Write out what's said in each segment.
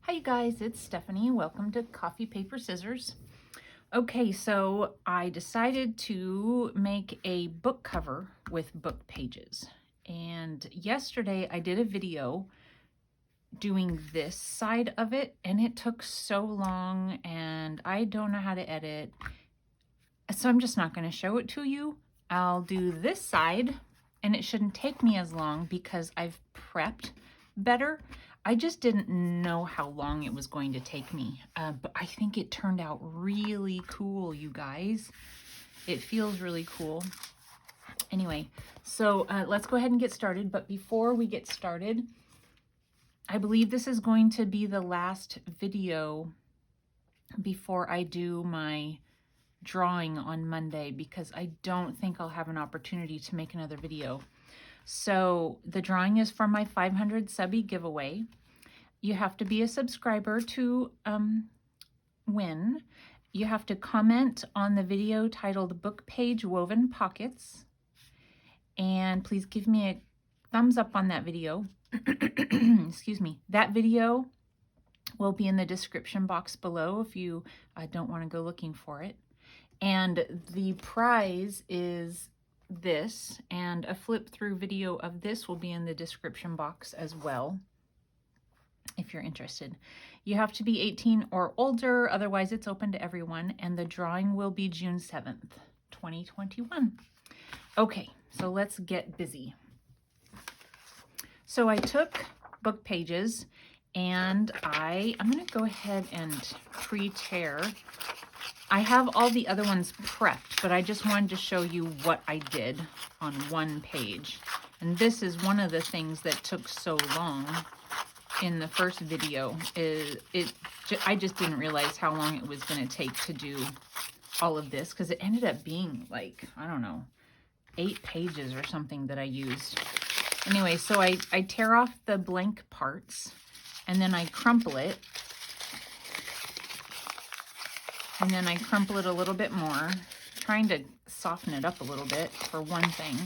Hi you guys, it's Stephanie. Welcome to Coffee Paper Scissors. Okay, so I decided to make a book cover with book pages. And yesterday I did a video doing this side of it, and it took so long and I don't know how to edit. So I'm just not going to show it to you. I'll do this side and it shouldn't take me as long because I've prepped better. I just didn't know how long it was going to take me, but I think it turned out really cool, you guys. It feels really cool. Anyway, so let's go ahead and get started. But before we get started, I believe this is going to be the last video before I do my drawing on Monday, because I don't think I'll have an opportunity to make another video. So the drawing is for my 500 subby giveaway. You have to be a subscriber to win. You have to comment on the video titled Book Page Woven Pockets. And please give me a thumbs up on that video. Excuse me. That video will be in the description box below if you don't want to go looking for it. And the prize is this, and a flip through video of this will be in the description box as well if you're interested. You have to be 18 or older, otherwise it's open to everyone, and the drawing will be June 7th, 2021. Okay, so let's get busy. So I took book pages and I'm going to go ahead and pre-tear. I have all the other ones prepped, but I just wanted to show you what I did on one page. And this is one of the things that took so long in the first video. I just didn't realize how long it was going to take to do all of this, because it ended up being like, I don't know, 8 pages or something that I used. Anyway, so I tear off the blank parts and then I crumple it. And then I crumple it a little bit more, trying to soften it up a little bit for one thing.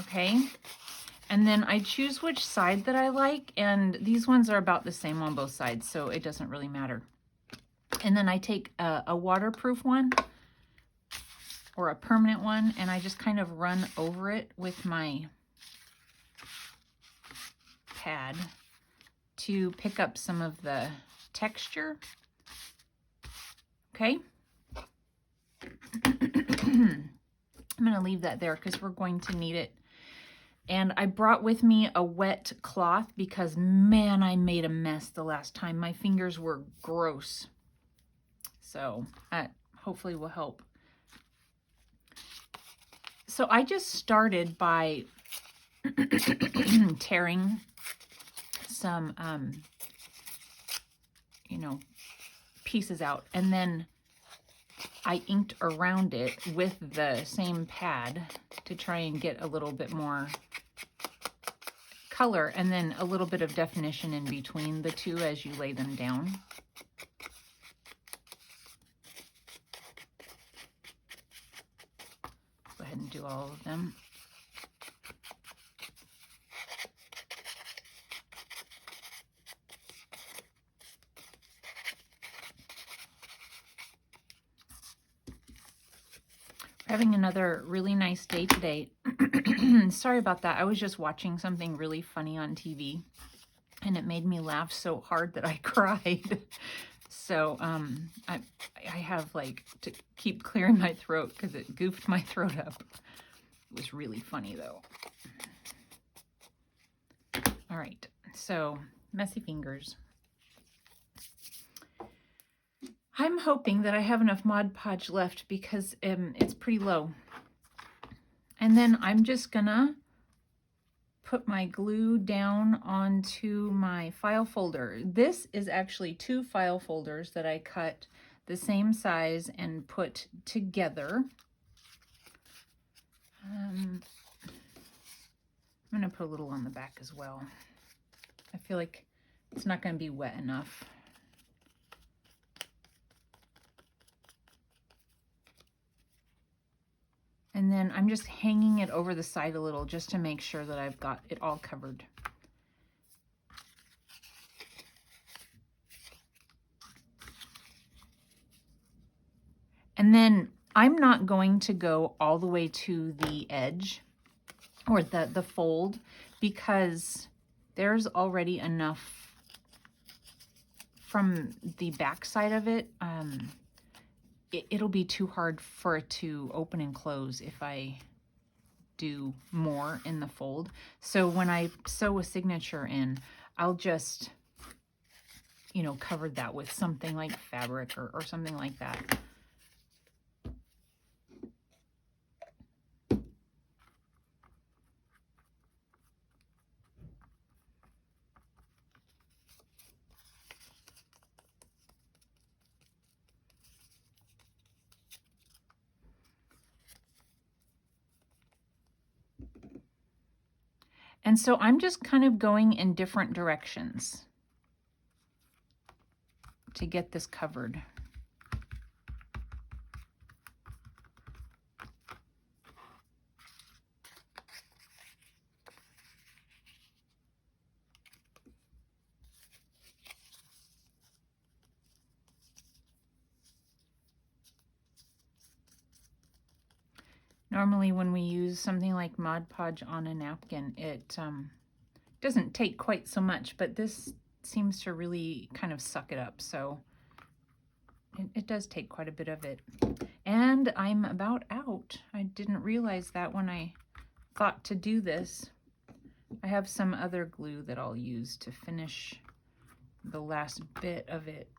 Okay, and then I choose which side that I like, and these ones are about the same on both sides, so it doesn't really matter. And then I take a waterproof one or a permanent one, and I just kind of run over it with my pad to pick up some of the texture. Okay. I'm going to leave that there because we're going to need it. And I brought with me a wet cloth because, man, I made a mess the last time. My fingers were gross. So that hopefully will help. So I just started by tearing some, pieces out, and then I inked around it with the same pad to try and get a little bit more color and then a little bit of definition in between the two as you lay them down. Go ahead and do all of them. Having another really nice day today. Sorry about that. I was just watching something really funny on TV and it made me laugh so hard that I cried. So I have like to keep clearing my throat because it goofed my throat up. It was really funny though. All right, so messy fingers. I'm hoping that I have enough Mod Podge left because it's pretty low. And then I'm just gonna put my glue down onto my file folder. This is actually 2 file folders that I cut the same size and put together. I'm gonna put a little on the back as well. I feel like it's not gonna be wet enough. And then then I'm just hanging it over the side a little just to make sure that I've got it all covered. And then I'm not going to go all the way to the edge or the fold, because there's already enough from the back side of it. It'll be too hard for it to open and close if I do more in the fold. So when I sew a signature in, I'll just, you know, cover that with something like fabric or something like that. And so I'm just kind of going in different directions to get this covered. Normally when we use something like Mod Podge on a napkin, it doesn't take quite so much, but this seems to really kind of suck it up. So it does take quite a bit of it. And I'm about out. I didn't realize that when I thought to do this. I have some other glue that I'll use to finish the last bit of it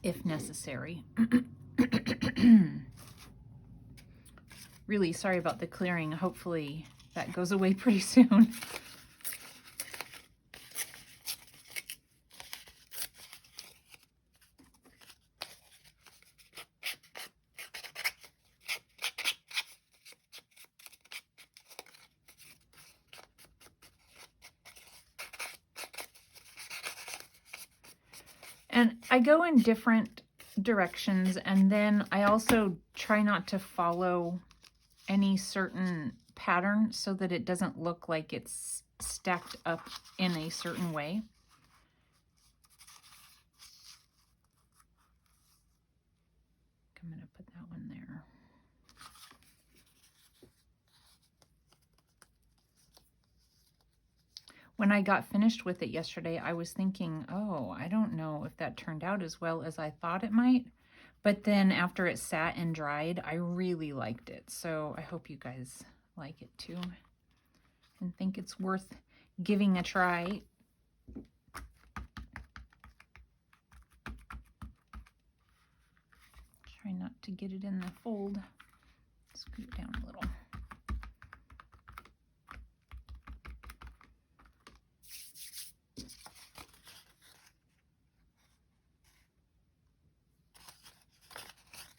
if necessary. Really sorry about the clearing. Hopefully that goes away pretty soon. And I go in different directions, and then I also try not to follow any certain pattern so that it doesn't look like it's stacked up in a certain way. I'm going to put that one there. When I got finished with it yesterday, I was thinking, oh, I don't know if that turned out as well as I thought it might. But then after it sat and dried, I really liked it. So I hope you guys like it too and think it's worth giving a try. Try not to get it in the fold. Scoot it down a little.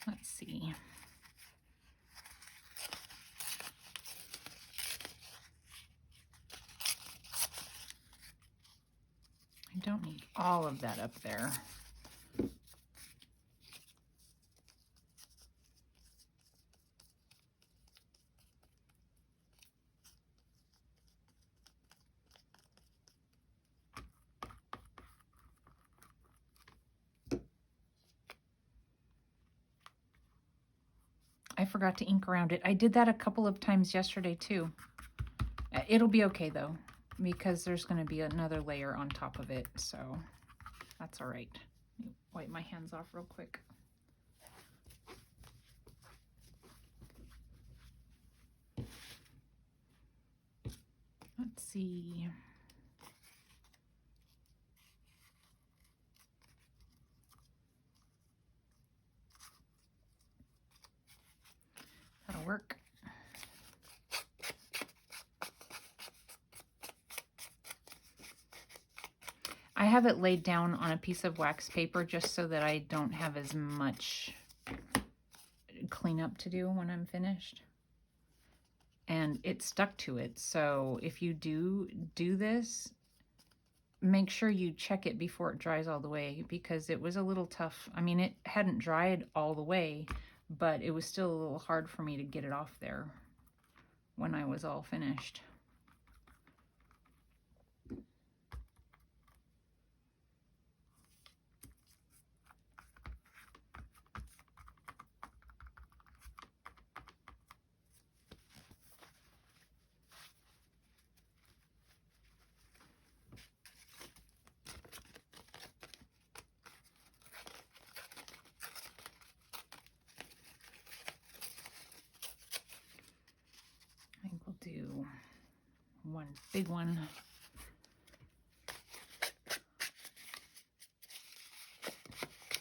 Let's see. I don't need all of that up there. I forgot to ink around it. I did that a couple of times yesterday too. It'll be okay though, because there's going to be another layer on top of it, so that's all right. Let me wipe my hands off real quick. Let's see. That'll work. I have it laid down on a piece of wax paper just so that I don't have as much cleanup to do when I'm finished. And it stuck to it. So if you do this, make sure you check it before it dries all the way, because it was a little tough. I mean, it hadn't dried all the way, but it was still a little hard for me to get it off there when I was all finished. I think we'll do one big one.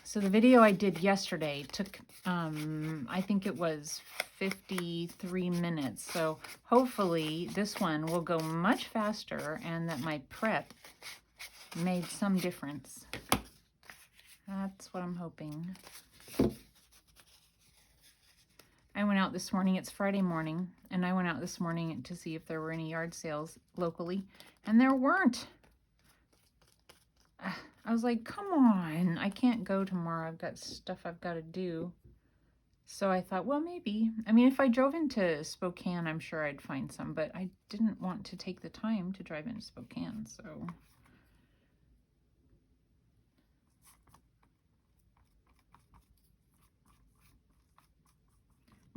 So the video I did yesterday took, I think it was 53 minutes. So hopefully this one will go much faster and that my prep made some difference. That's what I'm hoping. I went out this morning, it's Friday morning, and I went out this morning to see if there were any yard sales locally, and there weren't. I was like, come on, I can't go tomorrow. I've got stuff I've got to do. So I thought, well, maybe. I mean, if I drove into Spokane, I'm sure I'd find some, but I didn't want to take the time to drive into Spokane, so.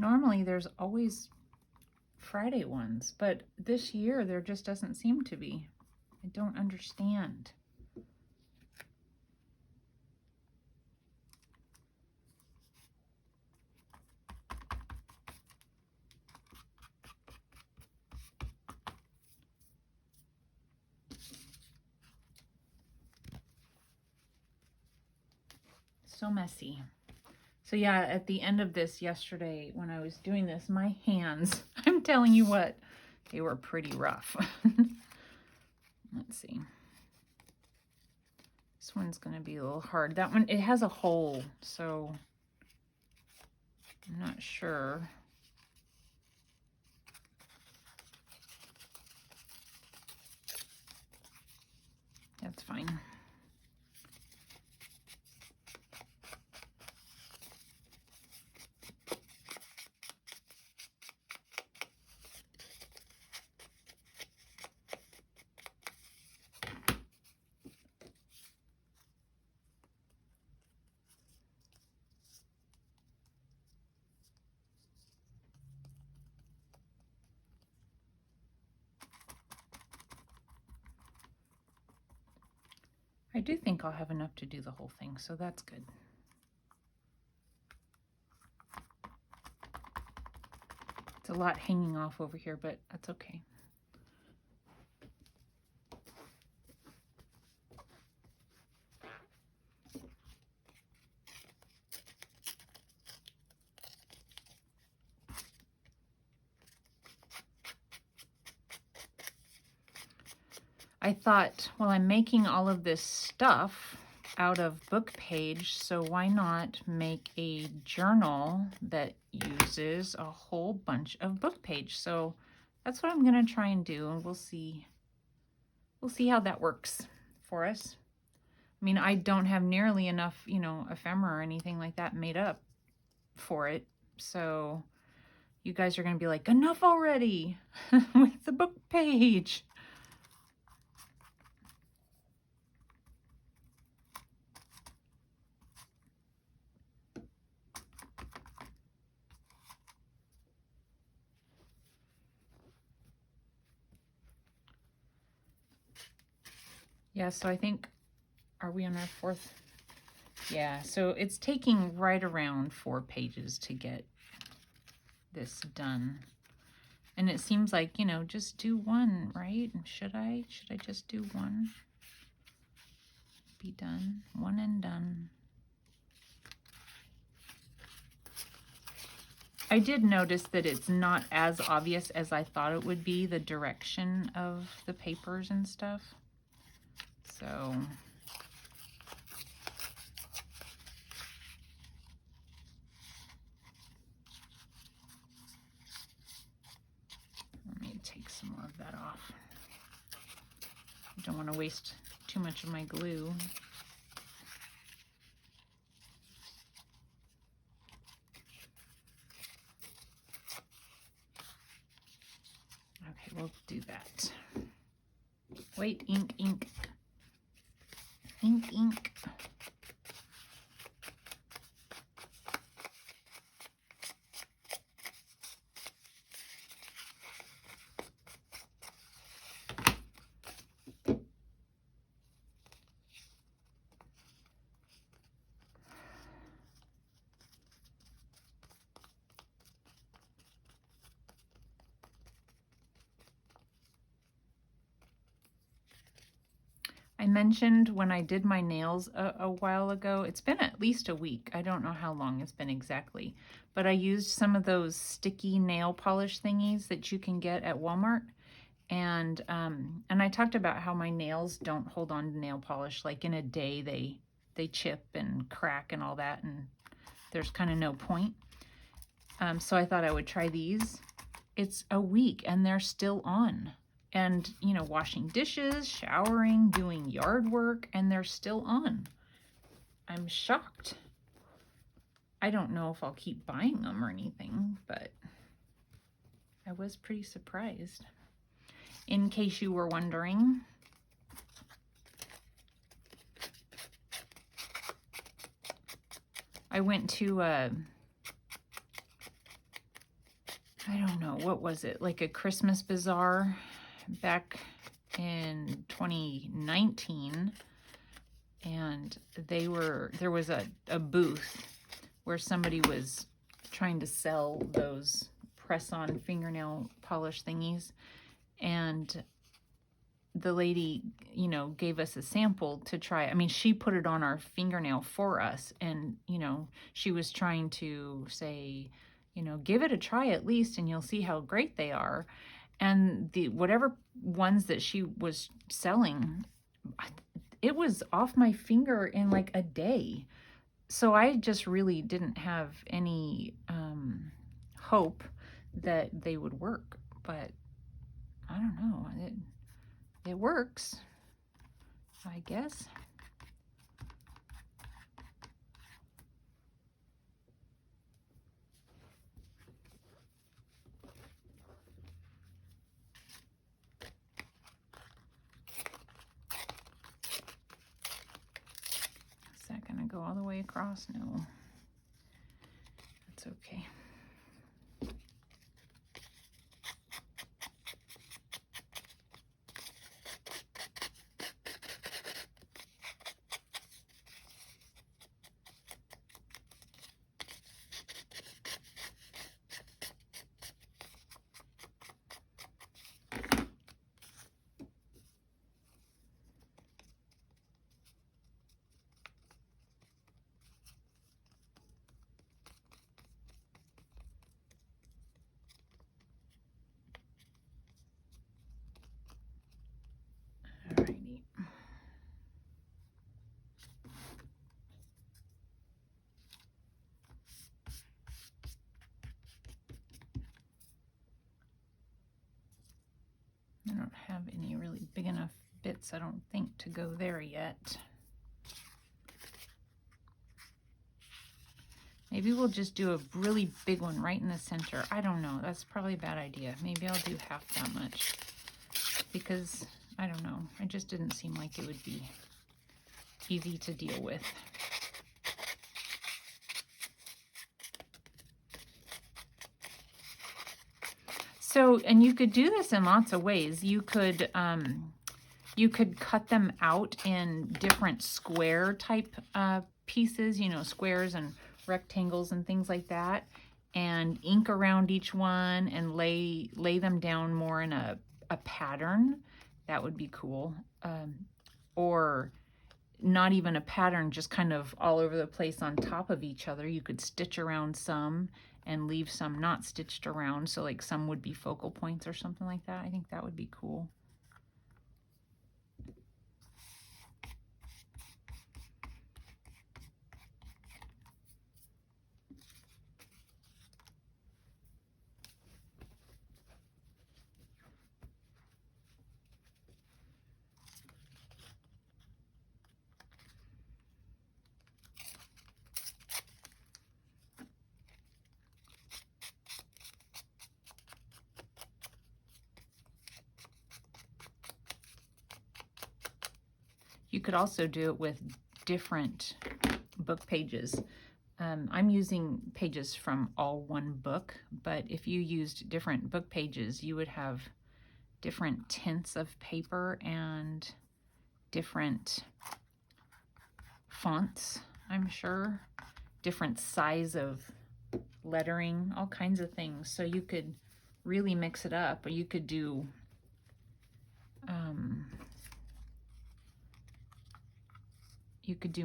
Normally, there's always Friday ones, but this year there just doesn't seem to be. I don't understand. So messy. So yeah, at the end of this yesterday, when I was doing this, my hands, I'm telling you what, they were pretty rough. Let's see. This one's going to be a little hard. That one, it has a hole, so I'm not sure. That's fine. I do think I'll have enough to do the whole thing, so that's good. It's a lot hanging off over here, but that's okay. I thought, well, I'm making all of this stuff out of book page, so why not make a journal that uses a whole bunch of book page? So that's what I'm going to try and do, and we'll see how that works for us. I mean, I don't have nearly enough, you know, ephemera or anything like that made up for it, so you guys are going to be like, enough already with the book page. Yeah, so I think, are we on our fourth? Yeah, so it's taking right around 4 pages to get this done. And it seems like, you know, just do one, right? Should I just do one? Be done. One and done. I did notice that it's not as obvious as I thought it would be, the direction of the papers and stuff. So let me take some more of that off. I don't want to waste too much of my glue. Okay, we'll do that. Wait, ink, ink. Ink, ink. I mentioned when I did my nails a while ago, it's been at least a week. I don't know how long it's been exactly, but I used some of those sticky nail polish thingies that you can get at Walmart. And I talked about how my nails don't hold on to nail polish. Like in a day, they chip and crack and all that, and there's kind of no point. So I thought I would try these. It's a week and they're still on. And, you know, washing dishes, showering, doing yard work, and they're still on. I'm shocked. I don't know if I'll keep buying them or anything, but I was pretty surprised. In case you were wondering, I went to I don't know, what was it? Like a Christmas bazaar back in 2019, and there was a booth where somebody was trying to sell those press-on fingernail polish thingies, and the lady, you know, gave us a sample to try. I mean, she put it on our fingernail for us, and, you know, she was trying to say, you know, give it a try at least and you'll see how great they are. And the whatever ones that she was selling, it was off my finger in like a day. So I just really didn't have any hope that they would work, but I don't know. It works, I guess. Is that gonna go all the way across? No, that's okay. Alrighty. I don't have any really big enough bits, I don't think, to go there yet. Maybe we'll just do a really big one right in the center. I don't know. That's probably a bad idea. Maybe I'll do half that much because, I don't know, it just didn't seem like it would be easy to deal with. So, and you could do this in lots of ways. You could cut them out in different square type pieces, you know, squares and rectangles and things like that, and ink around each one and lay them down more in a pattern. That would be cool. Or not even a pattern, just kind of all over the place on top of each other. You could stitch around some and leave some not stitched around, so like some would be focal points or something like that. I think that would be cool. You could also do it with different book pages. I'm using pages from All One Book, but if you used different book pages, you would have different tints of paper and different fonts, I'm sure, different size of lettering, all kinds of things. So you could really mix it up, or you could do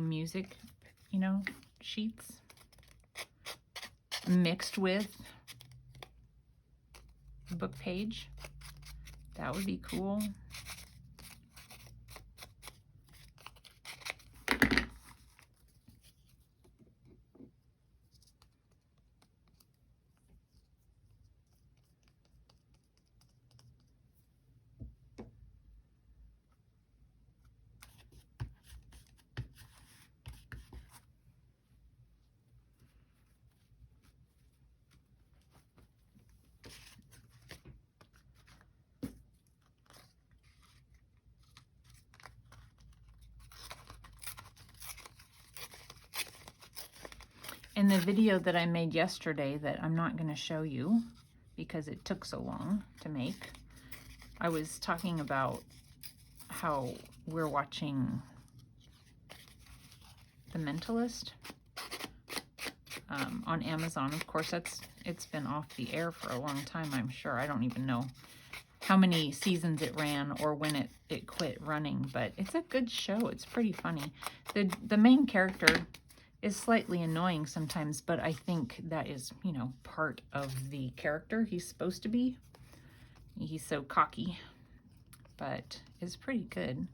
music, sheets mixed with a book page. That would be cool. In the video that I made yesterday that I'm not going to show you because it took so long to make, I was talking about how we're watching The Mentalist on Amazon. Of course, it's been off the air for a long time, I'm sure. I don't even know how many seasons it ran or when it quit running, but it's a good show. It's pretty funny. The main character is slightly annoying sometimes, but I think that is, part of the character he's supposed to be. He's so cocky, but it's pretty good.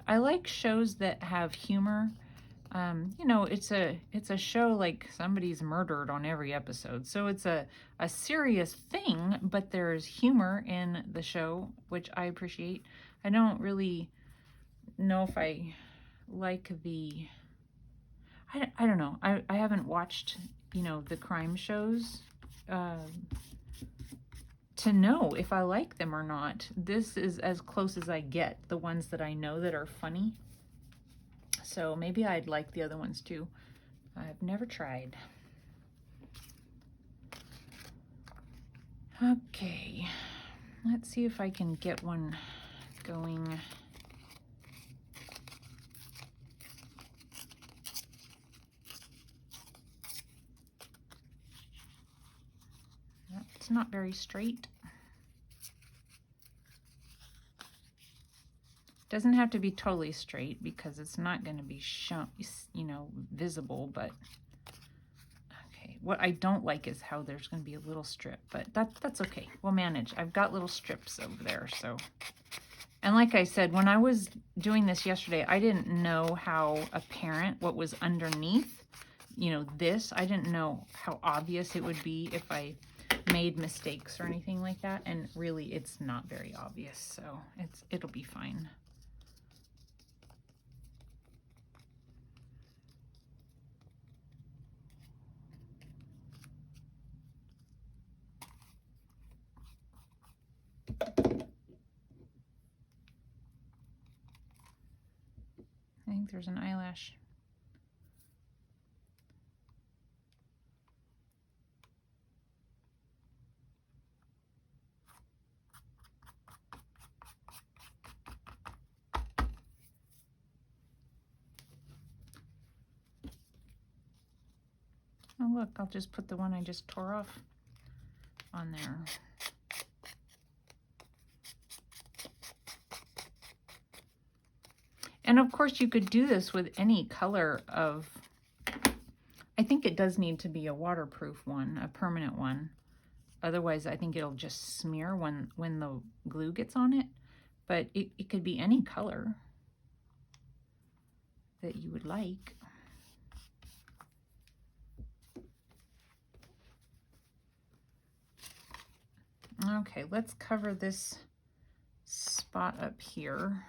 I like shows that have humor. It's a show like somebody's murdered on every episode, so it's a serious thing, but there's humor in the show, which I appreciate. I don't really know if I like I don't know. I haven't watched, the crime shows to know if I like them or not. This is as close as I get, the ones that I know that are funny. So maybe I'd like the other ones too. I've never tried. Okay, let's see if I can get one going. It's not very straight. Doesn't have to be totally straight because it's not going to be shown, visible, but okay. What I don't like is how there's going to be a little strip, but that's okay. We'll manage. I've got little strips over there, so. And like I said, when I was doing this yesterday, I didn't know how apparent what was underneath, this. I didn't know how obvious it would be if I made mistakes or anything like that, and really it's not very obvious, so it'll be fine. I think there's an eyelash. Oh look, I'll just put the one I just tore off on there. And of course you could do this with any color of, I think it does need to be a waterproof one, a permanent one. Otherwise I think it'll just smear when the glue gets on it. But it could be any color that you would like. Okay, let's cover this spot up here.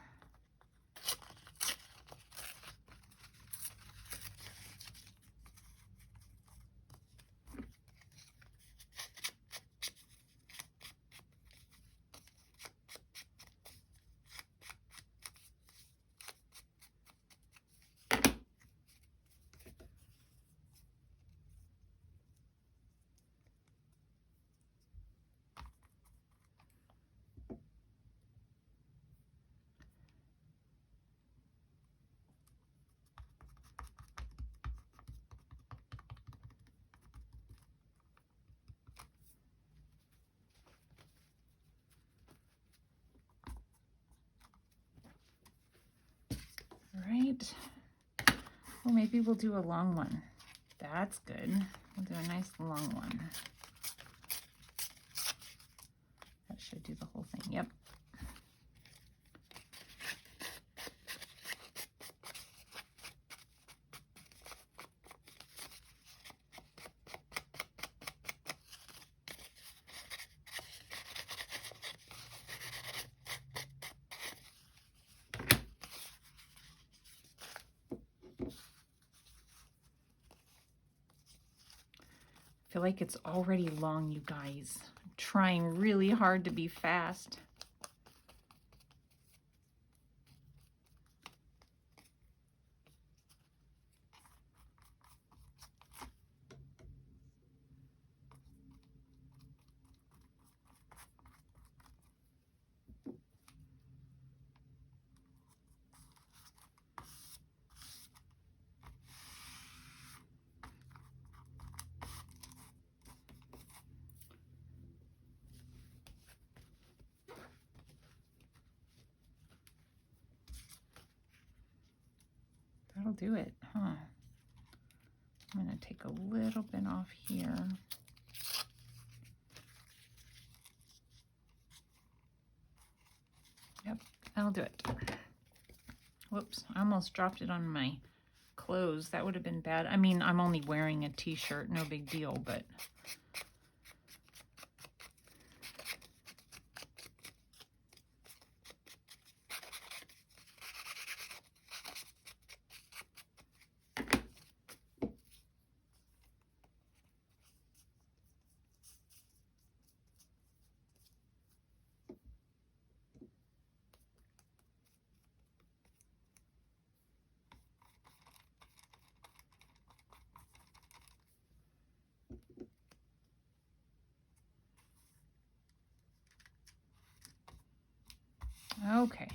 right. Well, maybe we'll do a long one. That's good. We'll do a nice long one. That should do the whole thing. Yep. I feel like it's already long, you guys. I'm trying really hard to be fast. That'll do it, huh? I'm going to take a little bit off here. Yep, that'll do it. Whoops, I almost dropped it on my clothes. That would have been bad. I mean, I'm only wearing a t-shirt, no big deal, but... Okay.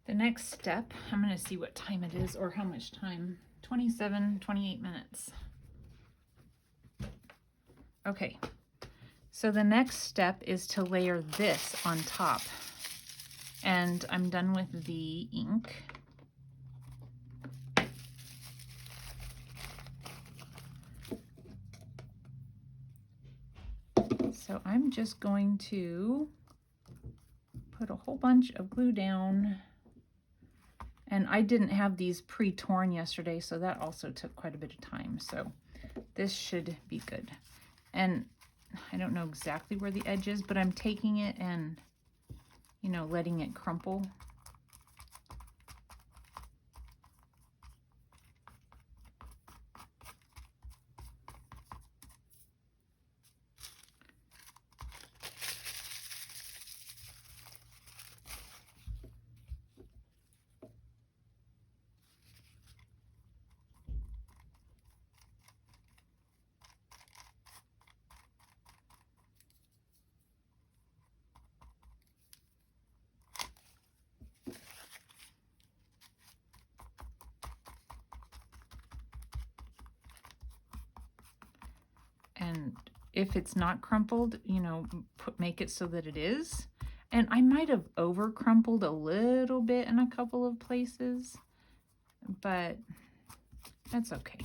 The next step, I'm going to see what time it is or how much time. 28 minutes. Okay. So the next step is to layer this on top. And I'm done with the ink. So I'm just going to put a whole bunch of glue down. And I didn't have these pre-torn yesterday, so that also took quite a bit of time. So this should be good. And I don't know exactly where the edge is, but I'm taking it and, you know, letting it crumple. And if it's not crumpled, you know, make it so that it is. And I might have over crumpled a little bit in a couple of places, but that's okay.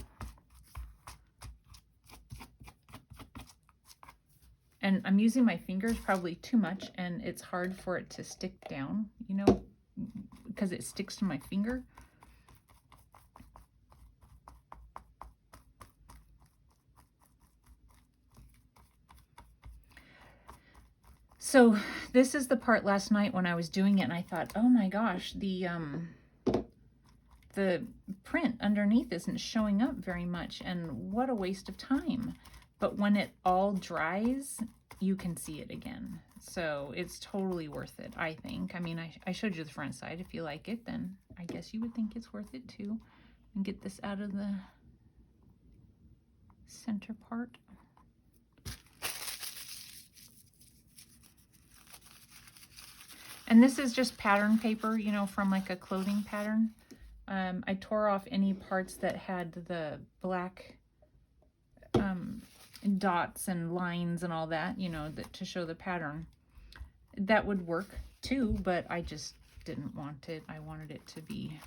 And I'm using my fingers probably too much, and it's hard for it to stick down, you know, because it sticks to my finger. So this is the part last night when I was doing it and I thought, oh my gosh, the print underneath isn't showing up very much, and what a waste of time. But when it all dries, you can see it again. So it's totally worth it, I think. I mean, I showed you the front side. If you like it, then I guess you would think it's worth it too. And get this out of the center part. And this is just pattern paper, you know, from like a clothing pattern. I tore off any parts that had the black dots and lines and all that, you know, to show the pattern. That would work. too, but I just didn't want it. I wanted it to be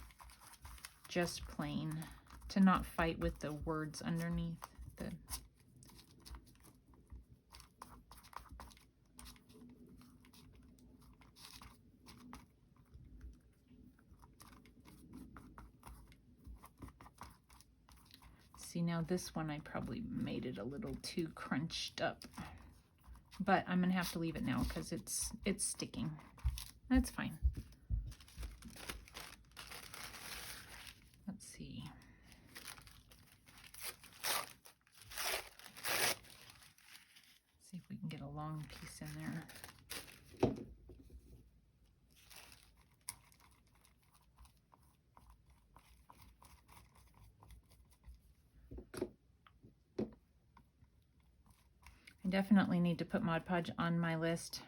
just plain, to not fight with the words underneath the. See, now this one I probably made it a little too crunched up, but I'm gonna have to leave it now because it's sticking. That's fine. Let's see. See if we can get a long piece in there. I definitely need to put Mod Podge on my list.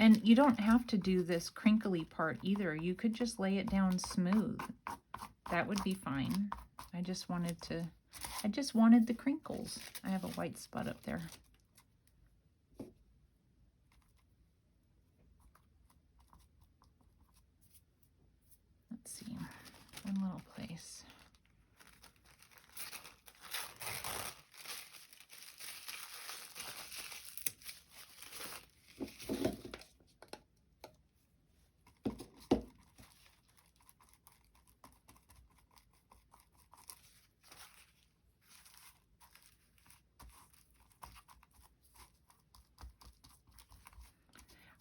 And you don't have to do this crinkly part either. You could just lay it down smooth. That would be fine. I just wanted the crinkles. I have a white spot up there. Let's see, one little place.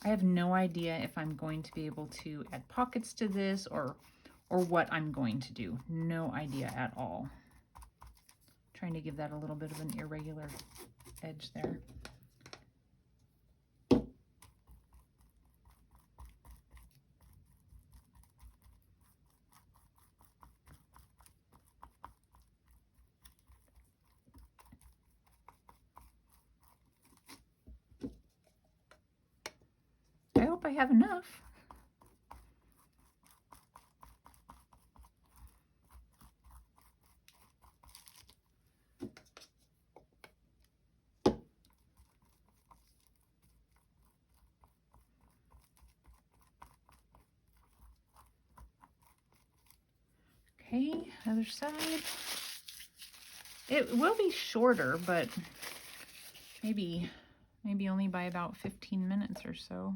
I have no idea if I'm going to be able to add pockets to this or what I'm going to do. No idea at all. Trying to give that a little bit of an irregular edge there. I hope I have enough. Okay, other side. It will be shorter, but maybe only by about 15 minutes or so.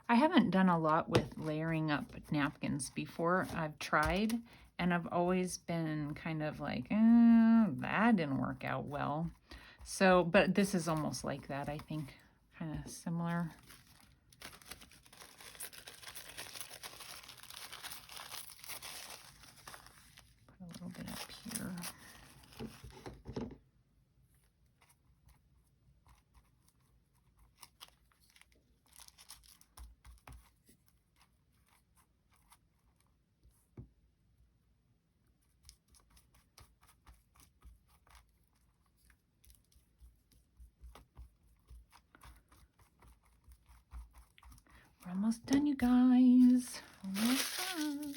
I haven't done a lot with layering up napkins before. I've tried, and I've always been kind of like, that didn't work out well. So, but this is almost like that, I think, kind of similar. Put a little bit up here. We're almost done, you guys. Almost done.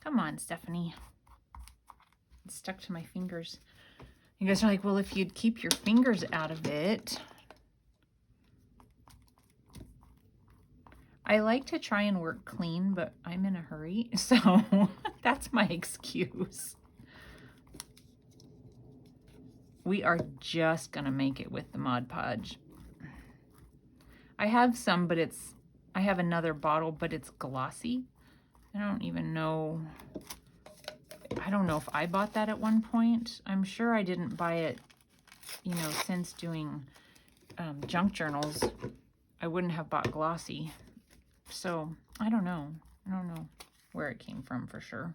Come on, Stephanie. It's stuck to my fingers. You guys are like, well, if you'd keep your fingers out of it. I like to try and work clean, but I'm in a hurry, so that's my excuse. We are just gonna make it with the Mod Podge. I have some, but I have another bottle, but it's glossy. I don't even know. I don't know if I bought that at one point. I'm sure I didn't buy it, you know, since doing junk journals. I wouldn't have bought glossy. So I don't know. I don't know where it came from for sure.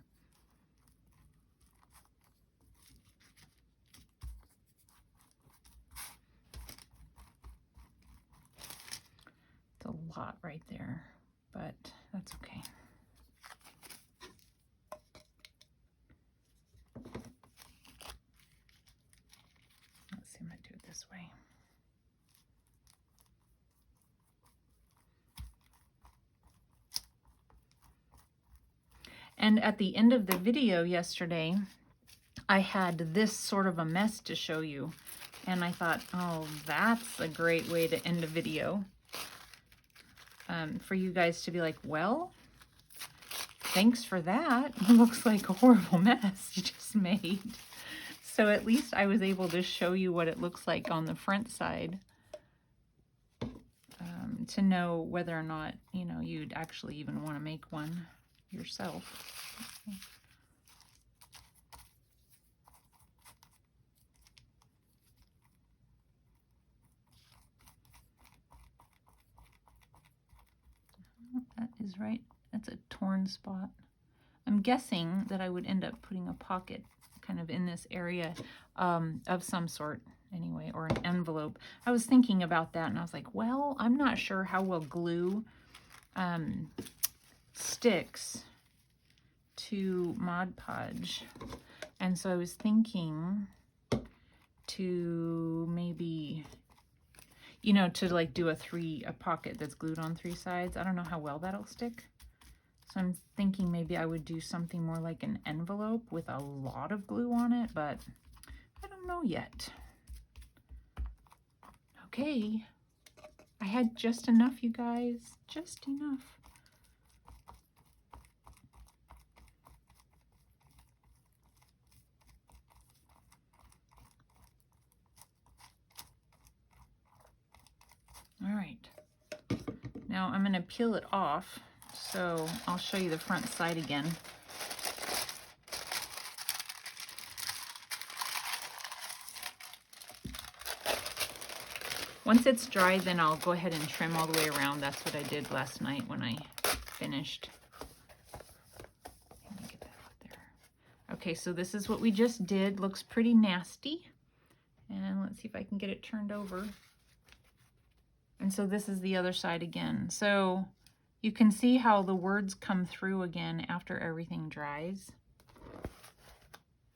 It's a lot right there, but that's okay. Let's see, I'm gonna do it this way. And at the end of the video yesterday, I had this sort of a mess to show you. And I thought, oh, that's a great way to end a video. For you guys to be like, well, thanks for that. It looks like a horrible mess you just made. So at least I was able to show you what it looks like on the front side. To know whether or not, you know, you'd actually even want to make one yourself. That is right. That's a torn spot. I'm guessing that I would end up putting a pocket kind of in this area of some sort anyway, or an envelope. I was thinking about that and I was like, well, I'm not sure how well glue sticks to Mod Podge. And so I was thinking to maybe, you know, to like do a pocket that's glued on 3 sides. I don't know how well that'll stick. So I'm thinking maybe I would do something more like an envelope with a lot of glue on it, but I don't know yet. Okay, I had just enough, you guys, just enough. All right, now I'm going to peel it off, so I'll show you the front side again. Once it's dry, then I'll go ahead and trim all the way around. That's what I did last night when I finished. Let me get that out there. Okay, so this is what we just did. Looks pretty nasty. And let's see if I can get it turned over. And so this is the other side again. So you can see how the words come through again after everything dries.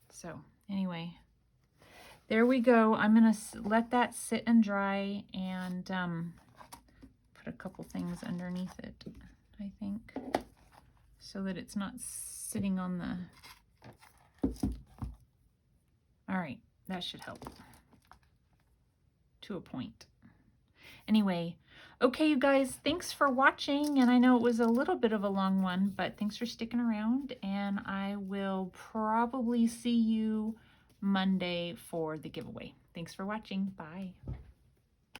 So anyway, there we go. I'm going to let that sit and dry and put a couple things underneath it, I think, so that it's not sitting on the... All right, that should help to a point. Anyway, okay, you guys, thanks for watching. And I know it was a little bit of a long one, but thanks for sticking around. And I will probably see you Monday for the giveaway. Thanks for watching. Bye.